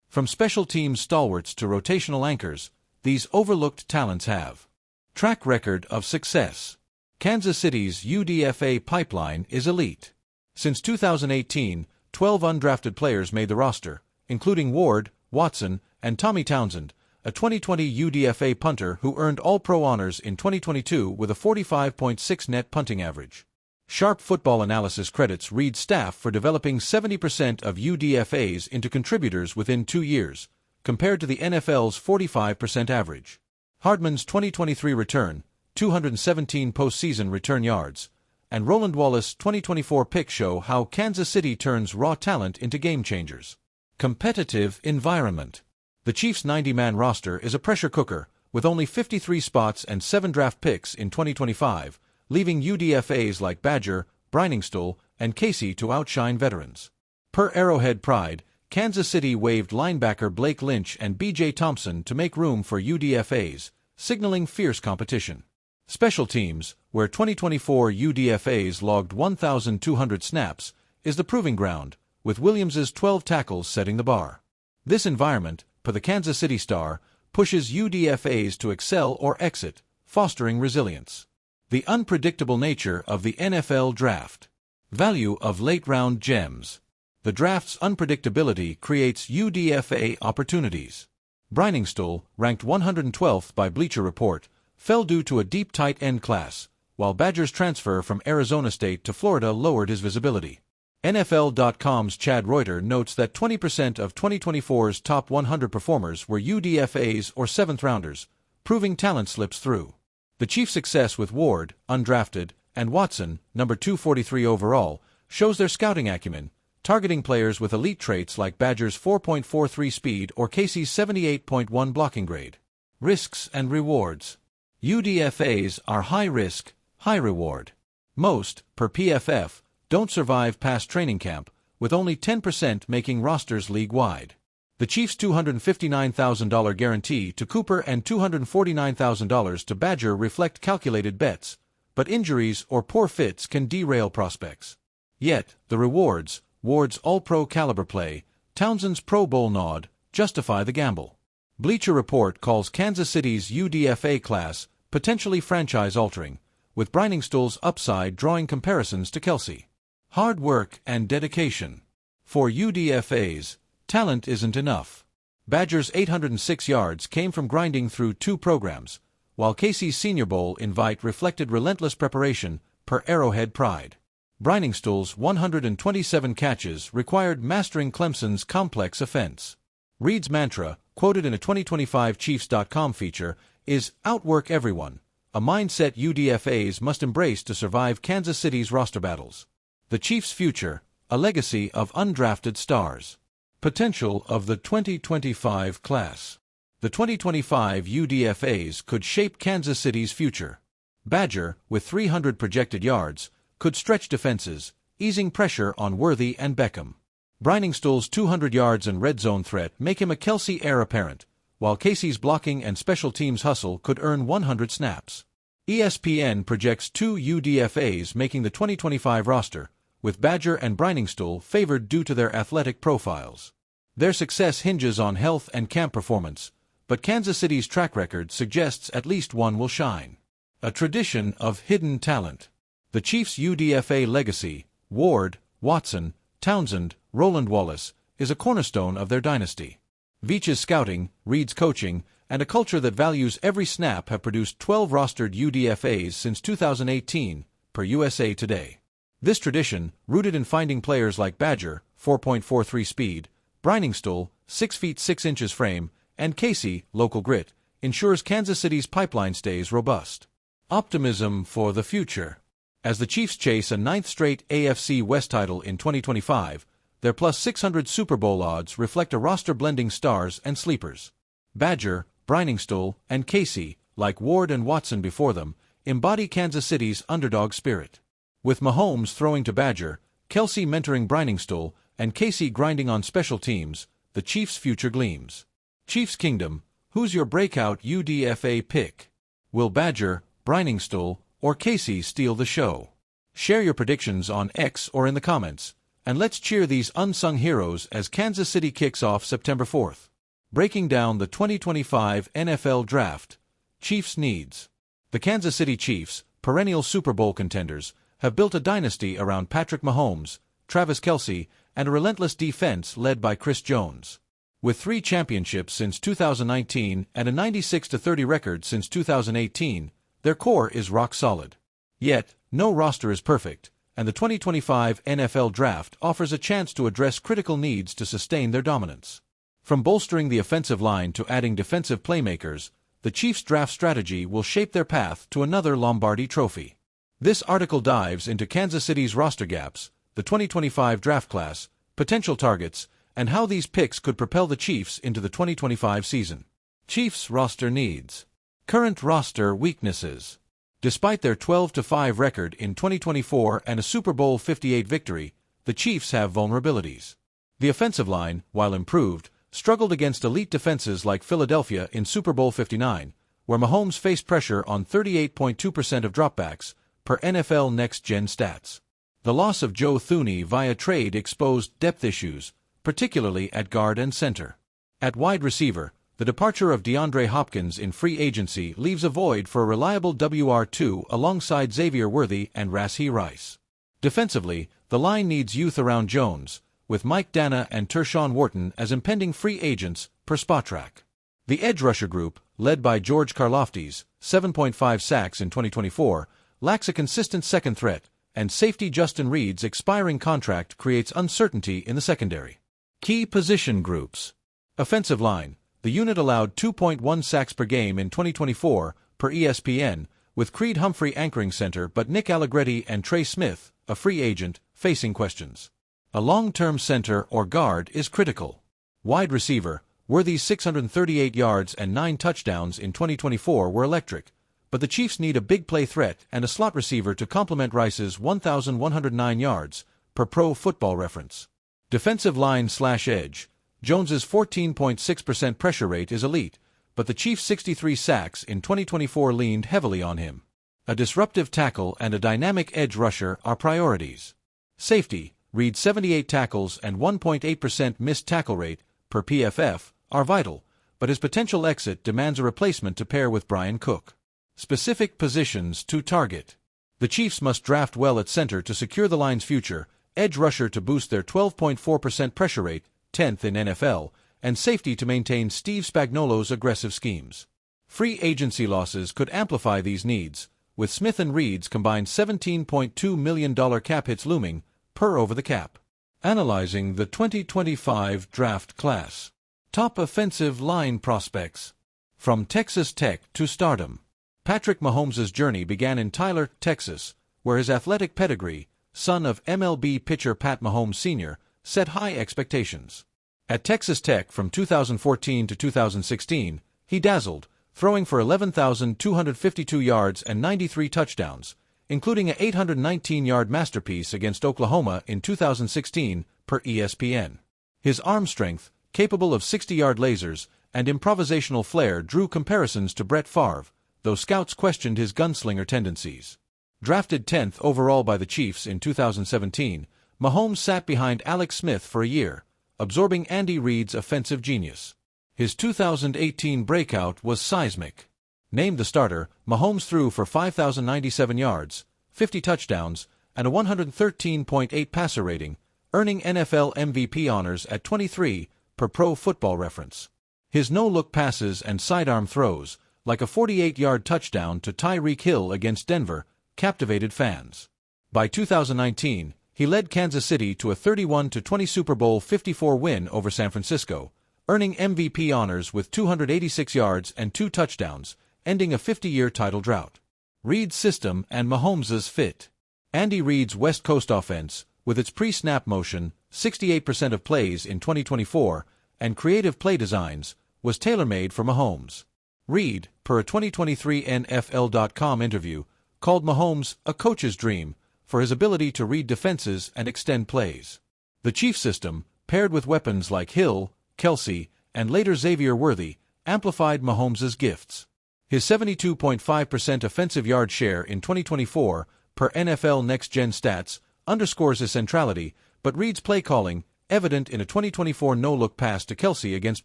From special teams stalwarts to rotational anchors, these overlooked talents have track record of success. Kansas City's UDFA pipeline is elite. Since 2018, 12 undrafted players made the roster, including Ward, Watson, and Tommy Townsend, a 2020 UDFA punter who earned All-Pro honors in 2022 with a 45.6 net punting average. Sharp Football Analysis credits Reed's staff for developing 70% of UDFAs into contributors within 2 years, compared to the NFL's 45% average. Hardman's 2023 return, 217 postseason return yards, and Roland Wallace's 2024 pick show how Kansas City turns raw talent into game-changers. Competitive environment. The Chiefs' 90-man roster is a pressure cooker, with only 53 spots and 7 draft picks in 2025, leaving UDFAs like Badger, Briningstool, and Casey to outshine veterans. Per Arrowhead Pride, Kansas City waived linebacker Blake Lynch and B.J. Thompson to make room for UDFAs, signaling fierce competition. Special teams, where 2024 UDFAs logged 1,200 snaps, is the proving ground, with Williams's 12 tackles setting the bar. This environment, per the Kansas City Star, pushes UDFAs to excel or exit, fostering resilience. The unpredictable nature of the NFL Draft. Value of late-round gems. The draft's unpredictability creates UDFA opportunities. Briningstool, ranked 112th by Bleacher Report, fell due to a deep tight end class, while Badger's transfer from Arizona State to Florida lowered his visibility. NFL.com's Chad Reuter notes that 20% of 2024's top 100 performers were UDFAs or seventh-rounders, proving talent slips through. The Chiefs' success with Ward, undrafted, and Watson, number 243 overall, shows their scouting acumen, targeting players with elite traits like Badger's 4.43 speed or Casey's 78.1 blocking grade. Risks and rewards. UDFAs are high risk, high reward. Most, per PFF, don't survive past training camp, with only 10% making rosters league-wide. The Chiefs' $259,000 guarantee to Cooper and $249,000 to Badger reflect calculated bets, but injuries or poor fits can derail prospects. Yet, the rewards, Ward's All-Pro caliber play, Townsend's Pro Bowl nod, justify the gamble. Bleacher Report calls Kansas City's UDFA class potentially franchise-altering, with Briningstool's upside drawing comparisons to Kelsey. Hard work and dedication. For UDFAs, talent isn't enough. Badger's 806 yards came from grinding through 2 programs, while Casey's Senior Bowl invite reflected relentless preparation, per Arrowhead Pride. Briningstool's 127 catches required mastering Clemson's complex offense. Reed's mantra, quoted in a 2025 Chiefs.com feature, is "outwork everyone," a mindset UDFAs must embrace to survive Kansas City's roster battles. The Chiefs' future, a legacy of undrafted stars. Potential of the 2025 class. The 2025 UDFAs could shape Kansas City's future. Badger, with 300 projected yards, could stretch defenses, easing pressure on Worthy and Beckham. Briningstool's 200 yards and red zone threat make him a Kelsey heir apparent, while Casey's blocking and special teams hustle could earn 100 snaps. ESPN projects 2 UDFAs making the 2025 roster, with Badger and Briningstool favored due to their athletic profiles. Their success hinges on health and camp performance, but Kansas City's track record suggests at least one will shine. A tradition of hidden talent. The Chiefs' UDFA legacy, Ward, Watson, Townsend, Roland Wallace, is a cornerstone of their dynasty. Veach's scouting, Reed's coaching, and a culture that values every snap have produced 12 rostered UDFAs since 2018, per USA Today. This tradition, rooted in finding players like Badger, 4.43 speed, Briningstool, 6 feet 6 inches frame, and Casey, local grit, ensures Kansas City's pipeline stays robust. Optimism for the future. As the Chiefs chase a 9th straight AFC West title in 2025, their plus 600 Super Bowl odds reflect a roster blending stars and sleepers. Badger, Briningstool, and Casey, like Ward and Watson before them, embody Kansas City's underdog spirit. With Mahomes throwing to Badger, Kelsey mentoring Briningstool, and Casey grinding on special teams, the Chiefs' future gleams. Chiefs Kingdom, who's your breakout UDFA pick? Will Badger, Briningstool, or Casey steal the show? Share your predictions on X or in the comments, and let's cheer these unsung heroes as Kansas City kicks off September 4th. Breaking down the 2025 NFL Draft. Chiefs needs. The Kansas City Chiefs, perennial Super Bowl contenders, have built a dynasty around Patrick Mahomes, Travis Kelce, and a relentless defense led by Chris Jones. With 3 championships since 2019 and a 96-30 record since 2018, their core is rock solid. Yet, no roster is perfect, and the 2025 NFL Draft offers a chance to address critical needs to sustain their dominance. From bolstering the offensive line to adding defensive playmakers, the Chiefs' draft strategy will shape their path to another Lombardi Trophy. This article dives into Kansas City's roster gaps, the 2025 draft class, potential targets, and how these picks could propel the Chiefs into the 2025 season. Chiefs roster needs. Current roster weaknesses. Despite their 12-5 record in 2024 and a Super Bowl 58 victory, the Chiefs have vulnerabilities. The offensive line, while improved, struggled against elite defenses like Philadelphia in Super Bowl 59, where Mahomes faced pressure on 38.2% of dropbacks, per NFL Next Gen stats. The loss of Joe Thuney via trade exposed depth issues, particularly at guard and center. At wide receiver, The departure of DeAndre Hopkins in free agency leaves a void for a reliable WR2 alongside Xavier Worthy and Rashee Rice. Defensively, the line needs youth around Jones, with Mike Dana and Tershawn Wharton as impending free agents, per Spotrac. The edge rusher group, led by George Karlaftis, 7.5 sacks in 2024, lacks a consistent second threat, and safety Justin Reid's expiring contract creates uncertainty in the secondary. Key position groups. Offensive line. The unit allowed 2.1 sacks per game in 2024, per ESPN, with Creed Humphrey anchoring center but Nick Allegretti and Trey Smith, a free agent, facing questions. A long-term center or guard is critical. Wide receiver. Worthy's 638 yards and 9 touchdowns in 2024 were electric, but the Chiefs need a big play threat and a slot receiver to complement Rice's 1,109 yards, per Pro Football Reference. Defensive line/edge. Jones's 14.6% pressure rate is elite, but the Chiefs' 63 sacks in 2024 leaned heavily on him. A disruptive tackle and a dynamic edge rusher are priorities. Safety. Reid's 78 tackles and 1.8% missed tackle rate, per PFF, are vital, but his potential exit demands a replacement to pair with Brian Cook. Specific positions to target. The Chiefs must draft well at center to secure the line's future, edge rusher to boost their 12.4% pressure rate, 10th in NFL, and safety to maintain Steve Spagnuolo's aggressive schemes. Free agency losses could amplify these needs, with Smith and Reid's combined $17.2 million cap hits looming, per over the cap. Analyzing the 2025 draft class. Top offensive line prospects. From Texas Tech to stardom. Patrick Mahomes' journey began in Tyler, Texas, where his athletic pedigree, son of MLB pitcher Pat Mahomes Sr., set high expectations. At Texas Tech from 2014 to 2016, he dazzled, throwing for 11,252 yards and 93 touchdowns, including an 819-yard masterpiece against Oklahoma in 2016, per ESPN. His arm strength, capable of 60-yard lasers, and improvisational flair drew comparisons to Brett Favre, though scouts questioned his gunslinger tendencies. Drafted 10th overall by the Chiefs in 2017, Mahomes sat behind Alex Smith for a year, absorbing Andy Reid's offensive genius. His 2018 breakout was seismic. Named the starter, Mahomes threw for 5,097 yards, 50 touchdowns, and a 113.8 passer rating, earning NFL MVP honors at 23, per Pro Football Reference. His no-look passes and sidearm throws, like a 48-yard touchdown to Tyreek Hill against Denver, captivated fans. By 2019, he led Kansas City to a 31-20 Super Bowl 54 win over San Francisco, earning MVP honors with 286 yards and 2 touchdowns, ending a 50-year title drought. Reid's system and Mahomes' fit. Andy Reid's West Coast offense, with its pre-snap motion, 68% of plays in 2024, and creative play designs, was tailor-made for Mahomes. Reid, per a 2023 NFL.com interview, called Mahomes a coach's dream for his ability to read defenses and extend plays. The Chiefs system, paired with weapons like Hill, Kelsey, and later Xavier Worthy, amplified Mahomes' gifts. His 72.5% offensive yard share in 2024, per NFL Next Gen Stats, underscores his centrality, but Reid's play calling, evident in a 2024 no-look pass to Kelsey against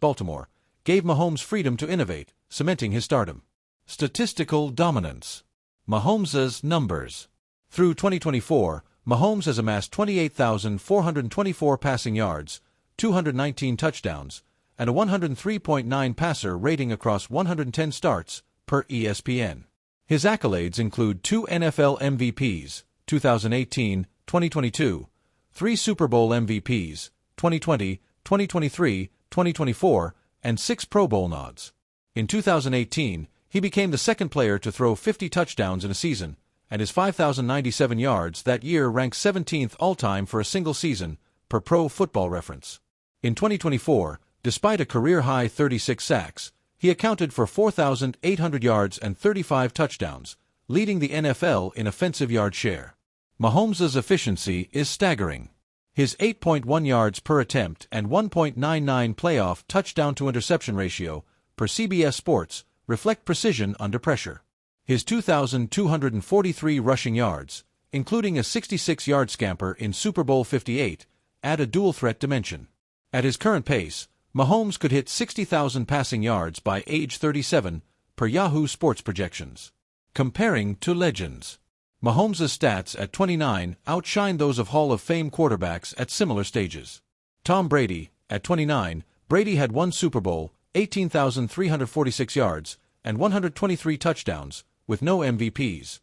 Baltimore, gave Mahomes freedom to innovate, cementing his stardom. Statistical dominance. Mahomes' numbers. Through 2024, Mahomes has amassed 28,424 passing yards, 219 touchdowns, and a 103.9 passer rating across 110 starts, per ESPN. His accolades include 2 NFL MVPs, 2018, 2022, 3 Super Bowl MVPs, 2020, 2023, 2024, and 6 Pro Bowl nods. In 2018, he became the second player to throw 50 touchdowns in a season, and his 5,097 yards that year ranked 17th all-time for a single season, per Pro Football Reference. In 2024, despite a career-high 36 sacks, he accounted for 4,800 yards and 35 touchdowns, leading the NFL in offensive yard share. Mahomes' efficiency is staggering. His 8.1 yards per attempt and 1.99 playoff touchdown-to-interception ratio, per CBS Sports, reflect precision under pressure. His 2,243 rushing yards, including a 66-yard scamper in Super Bowl 58, add a dual-threat dimension. At his current pace, Mahomes could hit 60,000 passing yards by age 37, per Yahoo Sports projections. Comparing to legends. Mahomes' stats at 29 outshine those of Hall of Fame quarterbacks at similar stages. Tom Brady, at 29, Brady had one Super Bowl, 18,346 yards, and 123 touchdowns, with no MVPs.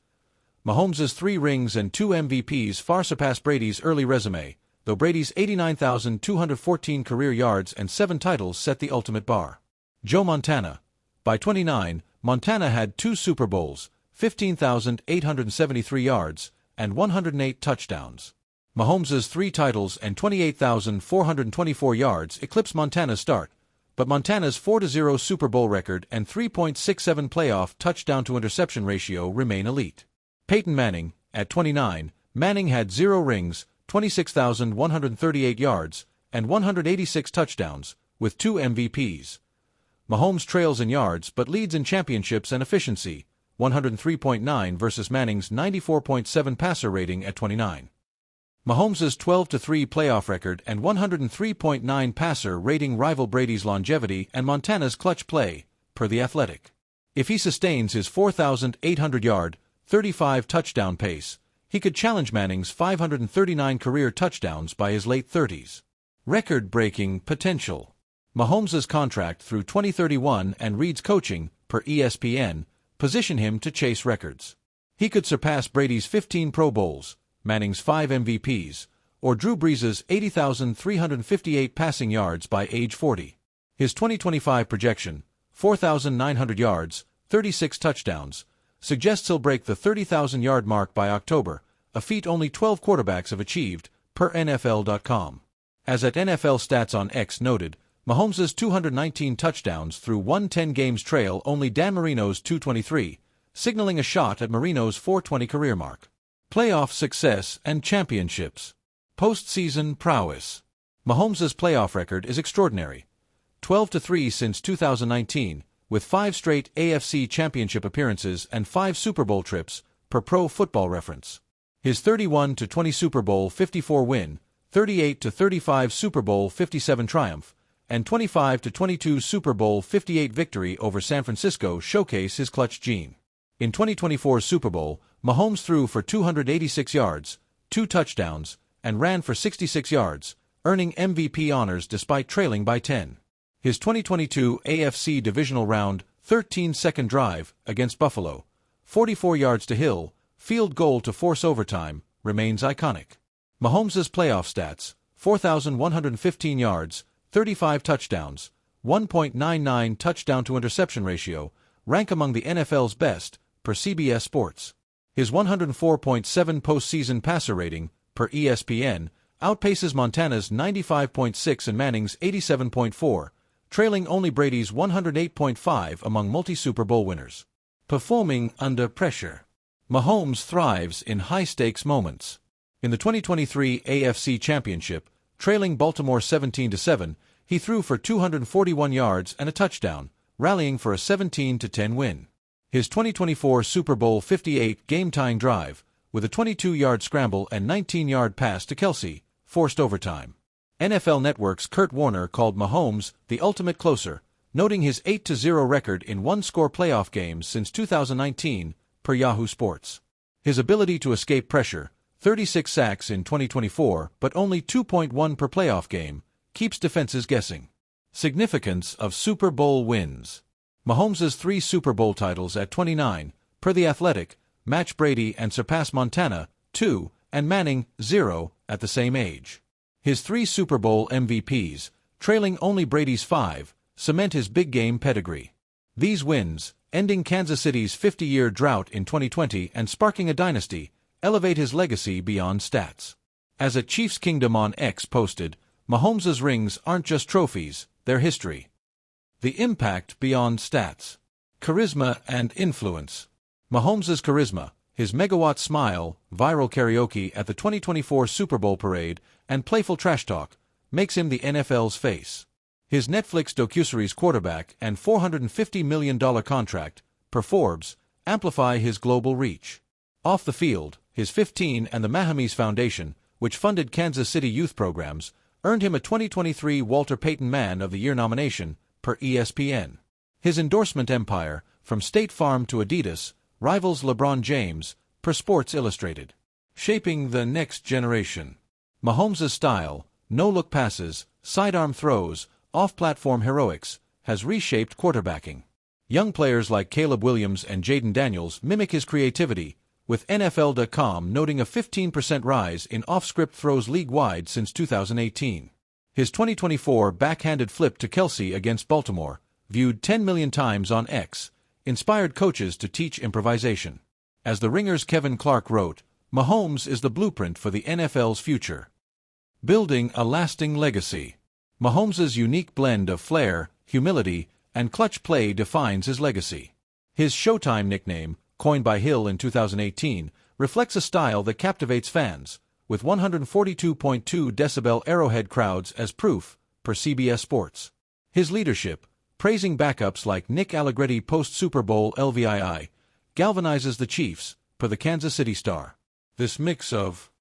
Mahomes' 3 rings and 2 MVPs far surpass Brady's early resume, though Brady's 89,214 career yards and 7 titles set the ultimate bar. Joe Montana. By 29, Montana had 2 Super Bowls, 15,873 yards, and 108 touchdowns. Mahomes' 3 titles and 28,424 yards eclipse Montana's start, but Montana's 4-0 Super Bowl record and 3.67 playoff touchdown-to-interception ratio remain elite. Peyton Manning, at 29, Manning had 0 rings, 26,138 yards, and 186 touchdowns, with 2 MVPs. Mahomes trails in yards but leads in championships and efficiency, 103.9 versus Manning's 94.7 passer rating at 29. Mahomes' 12-3 playoff record and 103.9 passer rating rival Brady's longevity and Montana's clutch play, per The Athletic. If he sustains his 4,800-yard, 35-touchdown pace, he could challenge Manning's 539 career touchdowns by his late 30s. Record-breaking potential. Mahomes' contract through 2031 and Reid's coaching, per ESPN, position him to chase records. He could surpass Brady's 15 Pro Bowls, Manning's 5 MVPs, or Drew Brees' 80,358 passing yards by age 40. His 2025 projection, 4,900 yards, 36 touchdowns, suggests he'll break the 30,000-yard mark by October, a feat only 12 quarterbacks have achieved, per NFL.com. As at NFL Stats on X noted, Mahomes' 219 touchdowns through 110 games trail only Dan Marino's 223, signaling a shot at Marino's 420 career mark. Playoff success and championships. Postseason prowess. Mahomes' playoff record is extraordinary. 12-3 since 2019, with 5 straight AFC championship appearances and 5 Super Bowl trips, per Pro Football Reference. His 31-20 Super Bowl 54 win, 38-35 Super Bowl 57 triumph, and 25-22 Super Bowl 58 victory over San Francisco showcase his clutch gene. In 2024's Super Bowl, Mahomes threw for 286 yards, 2 touchdowns, and ran for 66 yards, earning MVP honors despite trailing by 10. His 2022 AFC Divisional Round 13-second drive against Buffalo, 44 yards to Hill, field goal to force overtime, remains iconic. Mahomes' playoff stats, 4,115 yards, 35 touchdowns, 1.99 touchdown-to-interception ratio, rank among the NFL's best, per CBS Sports. His 104.7 postseason passer rating, per ESPN, outpaces Montana's 95.6 and Manning's 87.4, trailing only Brady's 108.5 among multi-Super Bowl winners. Performing under pressure. Mahomes thrives in high-stakes moments. In the 2023 AFC Championship, trailing Baltimore 17-7, he threw for 241 yards and a touchdown, rallying for a 17-10 win. His 2024 Super Bowl 58 game-tying drive, with a 22-yard scramble and 19-yard pass to Kelsey, forced overtime. NFL Network's Kurt Warner called Mahomes the ultimate closer, noting his 8-0 record in one-score playoff games since 2019, per Yahoo Sports. His ability to escape pressure, 36 sacks in 2024 but only 2.1 per playoff game, keeps defenses guessing. Significance of Super Bowl wins. Mahomes' 3 Super Bowl titles at 29, per The Athletic, match Brady and surpass Montana, 2, and Manning, 0, at the same age. His 3 Super Bowl MVPs, trailing only Brady's 5, cement his big-game pedigree. These wins, ending Kansas City's 50-year drought in 2020 and sparking a dynasty, elevate his legacy beyond stats. As a Chiefs Kingdom on X posted, Mahomes' rings aren't just trophies, they're history. The impact beyond stats. Charisma and influence. Mahomes' charisma, his megawatt smile, viral karaoke at the 2024 Super Bowl parade, and playful trash talk, makes him the NFL's face. His Netflix docuseries Quarterback and $450 million contract, per Forbes, amplify his global reach. Off the field, his 15 and the Mahomes Foundation, which funded Kansas City youth programs, earned him a 2023 Walter Payton Man of the Year nomination, per ESPN. His endorsement empire, from State Farm to Adidas, rivals LeBron James, per Sports Illustrated. Shaping the next generation. Mahomes' style, no-look passes, sidearm throws, off-platform heroics, has reshaped quarterbacking. Young players like Caleb Williams and Jaden Daniels mimic his creativity, with NFL.com noting a 15% rise in off-script throws league-wide since 2018. His 2024 backhanded flip to Kelsey against Baltimore, viewed 10 million times on X, inspired coaches to teach improvisation. As The Ringer's Kevin Clark wrote, Mahomes is the blueprint for the NFL's future. Building a lasting legacy. Mahomes' unique blend of flair, humility, and clutch play defines his legacy. His Showtime nickname, coined by Hill in 2018, reflects a style that captivates fans, with 142.2 decibel Arrowhead crowds as proof, per CBS Sports. His leadership, praising backups like Nick Allegretti post-Super Bowl LVII, galvanizes the Chiefs, per the Kansas City Star. This mix of